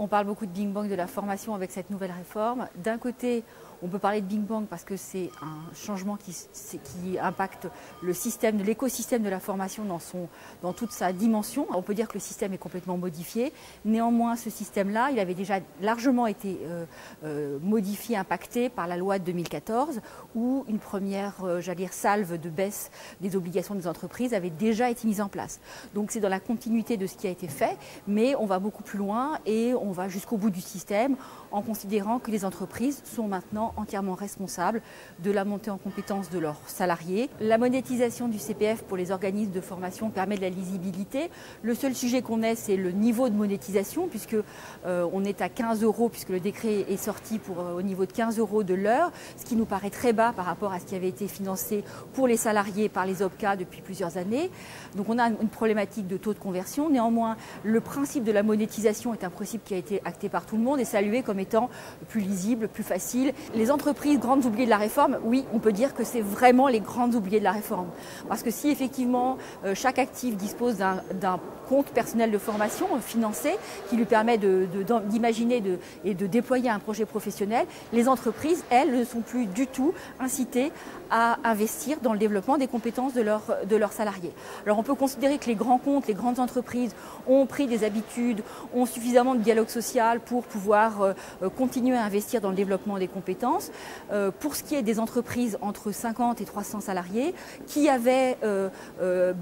On parle beaucoup de Big Bang de la formation avec cette nouvelle réforme. D'un côté, on peut parler de Big Bang parce que c'est un changement qui impacte le système, l'écosystème de la formation dans toute sa dimension. On peut dire que le système est complètement modifié. Néanmoins, ce système-là, il avait déjà largement été modifié, impacté par la loi de 2014, où une première, salve de baisse des obligations des entreprises avait déjà été mise en place. Donc c'est dans la continuité de ce qui a été fait, mais on va beaucoup plus loin et on va jusqu'au bout du système en considérant que les entreprises sont maintenant entièrement responsables de la montée en compétences de leurs salariés. La monétisation du CPF pour les organismes de formation permet de la lisibilité. Le seul sujet qu'on ait, c'est le niveau de monétisation, puisque on est à 15 €, puisque le décret est sorti au niveau de 15 € de l'heure, ce qui nous paraît très bas par rapport à ce qui avait été financé pour les salariés par les OPCA depuis plusieurs années. Donc on a une problématique de taux de conversion. Néanmoins, le principe de la monétisation est un principe qui a été acté par tout le monde et salué comme étant plus lisible, plus facile. Les entreprises grandes oubliées de la réforme, oui, on peut dire que c'est vraiment les grandes oubliées de la réforme. Parce que si effectivement chaque actif dispose d'un compte personnel de formation financé qui lui permet d'imaginer et de déployer un projet professionnel, les entreprises, elles, ne sont plus du tout incitées à investir dans le développement des compétences de leurs salariés. Alors on peut considérer que les grands comptes, les grandes entreprises ont pris des habitudes, ont suffisamment de dialogue social pour pouvoir continuer à investir dans le développement des compétences. Pour ce qui est des entreprises entre 50 et 300 salariés qui avaient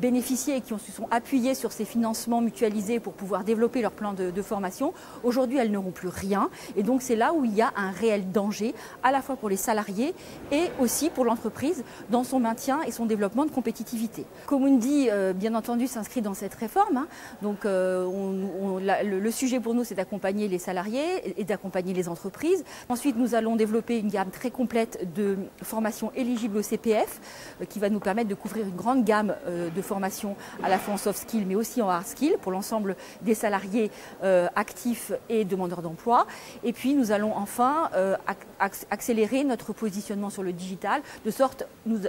bénéficié et qui se sont appuyées sur ces financements mutualisés pour pouvoir développer leur plan de formation, aujourd'hui elles n'auront plus rien et donc c'est là où il y a un réel danger à la fois pour les salariés et aussi pour l'entreprise dans son maintien et son développement de compétitivité. Comundi, bien entendu, s'inscrit dans cette réforme. Donc le sujet pour nous, c'est d'accompagner les salariés et d'accompagner les entreprises. Ensuite, nous allons développer une gamme très complète de formations éligibles au CPF qui va nous permettre de couvrir une grande gamme de formations à la fois en soft skills mais aussi en hard skills pour l'ensemble des salariés actifs et demandeurs d'emploi. Et puis, nous allons enfin accélérer notre positionnement sur le digital de sorte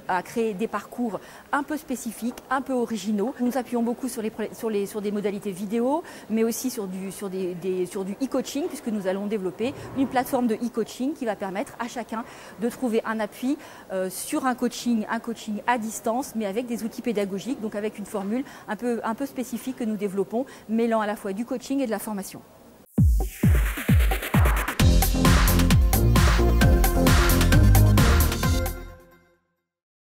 à créer des parcours un peu spécifiques, un peu originaux. Nous appuyons beaucoup sur des modalités vidéo, mais aussi sur du e-coaching, puisque nous allons développer une plateforme de e-coaching qui va permettre à chacun de trouver un appui sur un coaching à distance, mais avec des outils pédagogiques, donc avec une formule un peu spécifique que nous développons, mêlant à la fois du coaching et de la formation.